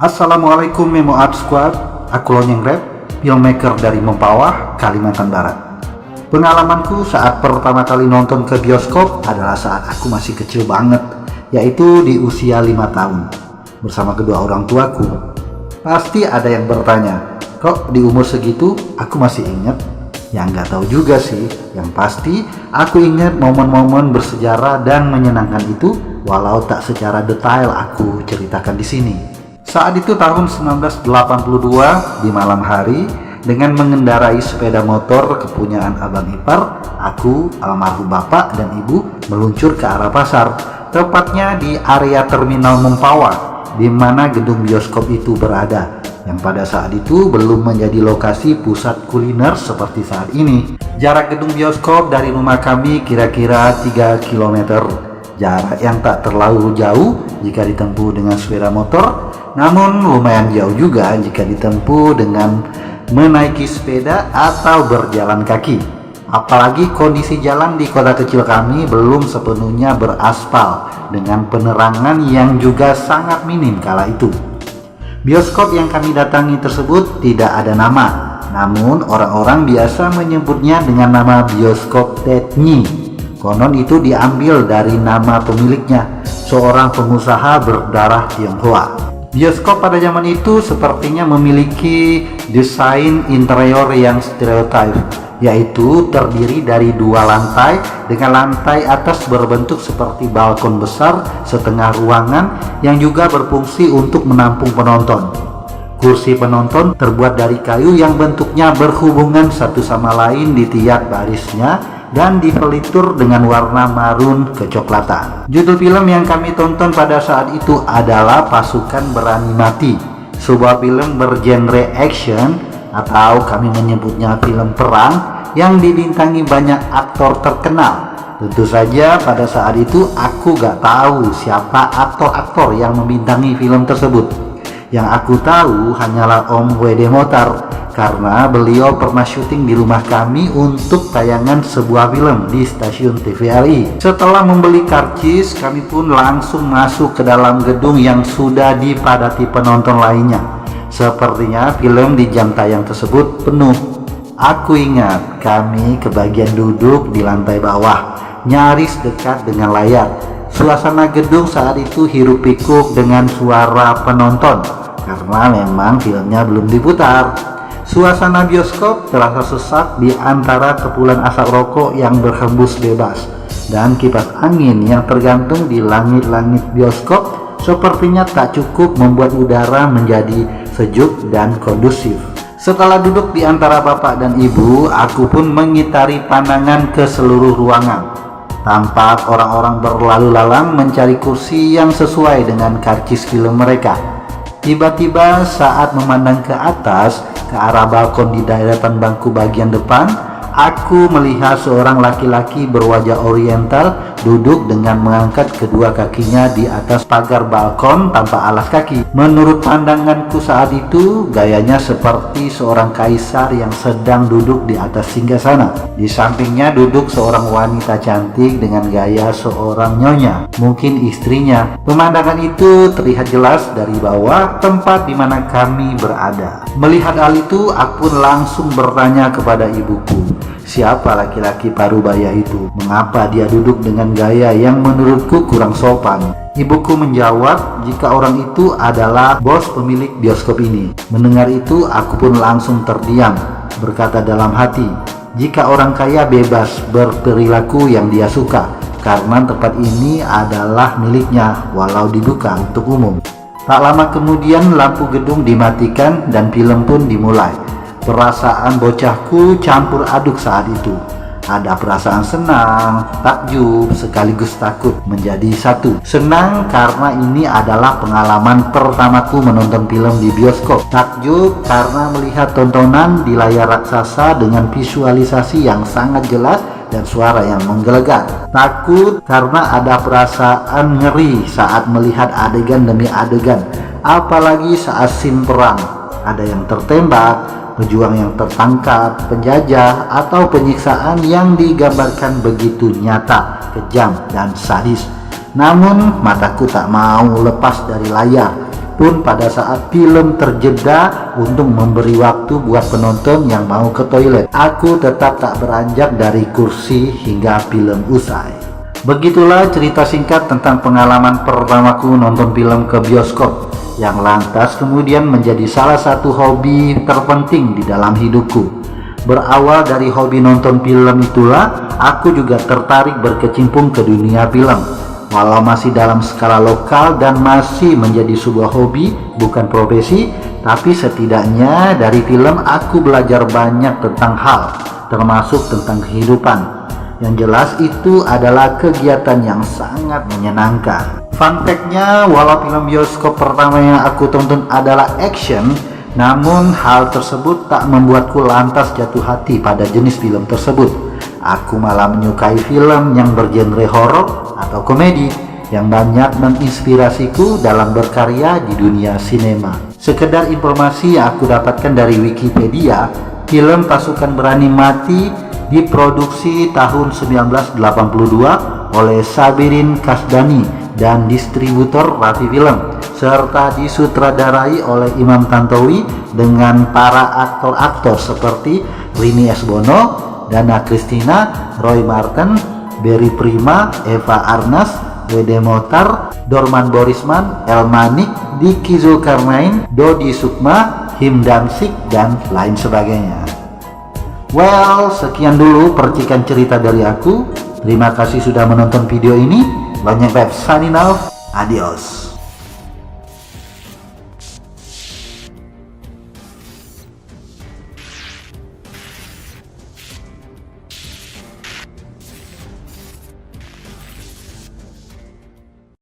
Assalamualaikum Memo Art Squad, aku Lonyeng Rap, filmmaker dari Mempawah, Kalimantan Barat. Pengalamanku saat pertama kali nonton ke bioskop adalah saat aku masih kecil banget, yaitu di usia 5 tahun, bersama kedua orang tuaku. Pasti ada yang bertanya, kok di umur segitu aku masih ingat? Ya nggak tahu juga sih, yang pasti aku ingat momen-momen bersejarah dan menyenangkan itu, walau tak secara detail aku ceritakan di sini. Saat itu tahun 1982 di malam hari, dengan mengendarai sepeda motor kepunyaan abang ipar, aku, almarhum bapak dan ibu meluncur ke arah pasar, tepatnya di area terminal Mempawah, di mana gedung bioskop itu berada, yang pada saat itu belum menjadi lokasi pusat kuliner seperti saat ini. Jarak gedung bioskop dari rumah kami kira-kira 3 km, jarak yang tak terlalu jauh jika ditempuh dengan sepeda motor, namun lumayan jauh juga jika ditempuh dengan menaiki sepeda atau berjalan kaki. Apalagi kondisi jalan di kota kecil kami belum sepenuhnya beraspal, dengan penerangan yang juga sangat minim kala itu. Bioskop yang kami datangi tersebut tidak ada nama, namun orang-orang biasa menyebutnya dengan nama bioskop Tetnyi. Konon itu diambil dari nama pemiliknya, seorang pengusaha berdarah Tionghoa. Bioskop pada zaman itu sepertinya memiliki desain interior yang stereotip, yaitu terdiri dari 2 lantai dengan lantai atas berbentuk seperti balkon besar setengah ruangan yang juga berfungsi untuk menampung penonton. Kursi penonton terbuat dari kayu yang bentuknya berhubungan satu sama lain di tiap barisnya dan dipelitur dengan warna marun kecoklatan. Judul film yang kami tonton pada saat itu adalah Pasukan Berani Mati, sebuah film bergenre action atau kami menyebutnya film perang yang dibintangi banyak aktor terkenal. Tentu saja pada saat itu aku gak tahu siapa aktor-aktor yang membintangi film tersebut. Yang aku tahu hanyalah Om W.D. Motar, karena beliau pernah syuting di rumah kami untuk tayangan sebuah film di stasiun TVRI. Setelah membeli karcis, kami pun langsung masuk ke dalam gedung yang sudah dipadati penonton lainnya. Sepertinya film di jam tayang tersebut penuh. Aku ingat kami kebagian duduk di lantai bawah, nyaris dekat dengan layar. Suasana gedung saat itu hiruk pikuk dengan suara penonton, karena memang filmnya belum diputar. Suasana bioskop terasa sesak di antara kepulan asap rokok yang berhembus bebas, dan kipas angin yang tergantung di langit-langit bioskop sepertinya tak cukup membuat udara menjadi sejuk dan kondusif. Setelah duduk di antara bapak dan ibu, aku pun mengitari pandangan ke seluruh ruangan. Tampak orang-orang berlalu lalang mencari kursi yang sesuai dengan karcis film mereka. Tiba-tiba saat memandang ke atas, ke arah balkon di deretan bangku bagian depan, aku melihat seorang laki-laki berwajah oriental duduk dengan mengangkat kedua kakinya di atas pagar balkon tanpa alas kaki. Menurut pandanganku saat itu, gayanya seperti seorang kaisar yang sedang duduk di atas singgasana. Di sampingnya duduk seorang wanita cantik dengan gaya seorang nyonya, mungkin istrinya. Pemandangan itu terlihat jelas dari bawah tempat di mana kami berada. Melihat hal itu, aku pun langsung bertanya kepada ibuku, siapa laki-laki parubaya itu? Mengapa dia duduk dengan gaya yang menurutku kurang sopan? Ibuku menjawab jika orang itu adalah bos pemilik bioskop ini. Mendengar itu, aku pun langsung terdiam, berkata dalam hati, jika orang kaya bebas berperilaku yang dia suka, karena tempat ini adalah miliknya walau dibuka untuk umum. Tak lama kemudian lampu gedung dimatikan dan film pun dimulai. Perasaan bocahku campur aduk saat itu. Ada perasaan senang, takjub, sekaligus takut menjadi satu. Senang karena ini adalah pengalaman pertamaku menonton film di bioskop. Takjub karena melihat tontonan di layar raksasa dengan visualisasi yang sangat jelas dan suara yang menggelegar. Takut karena ada perasaan ngeri saat melihat adegan demi adegan, apalagi saat scene perang. Ada yang tertembak, pejuang yang tertangkap, penjajah, atau penyiksaan yang digambarkan begitu nyata, kejam, dan sadis. Namun mataku tak mau lepas dari layar. pun pada saat film terjeda untuk memberi waktu buat penonton yang mau ke toilet, aku tetap tak beranjak dari kursi hingga film usai. Begitulah cerita singkat tentang pengalaman pertamaku nonton film ke bioskop, yang lantas kemudian menjadi salah satu hobi terpenting di dalam hidupku. Berawal dari hobi nonton film itulah, aku juga tertarik berkecimpung ke dunia film. Walau masih dalam skala lokal dan masih menjadi sebuah hobi, bukan profesi, tapi setidaknya dari film aku belajar banyak tentang hal, termasuk tentang kehidupan. Yang jelas itu adalah kegiatan yang sangat menyenangkan. Fun fact-nya, walau film bioskop pertama yang aku tonton adalah action, namun hal tersebut tak membuatku lantas jatuh hati pada jenis film tersebut. Aku malah menyukai film yang bergenre horor atau komedi yang banyak menginspirasiku dalam berkarya di dunia sinema. Sekedar informasi yang aku dapatkan dari Wikipedia, film Pasukan Berani Mati diproduksi tahun 1982 oleh Sabirin Kasdani dan distributor Rafi Film, serta disutradarai oleh Imam Tantowi dengan para aktor-aktor seperti Rini S. Bono, Dana Kristina, Roy Marten, Berry Prima, Eva Arnas, Wede Motar, Dorman Borisman, El Manik, Diki Zulkarnain, Dodi Sukma, Him Damsik, dan lain sebagainya. Well, sekian dulu percikan cerita dari aku. Terima kasih sudah menonton video ini. Banyak web signing out. Adios.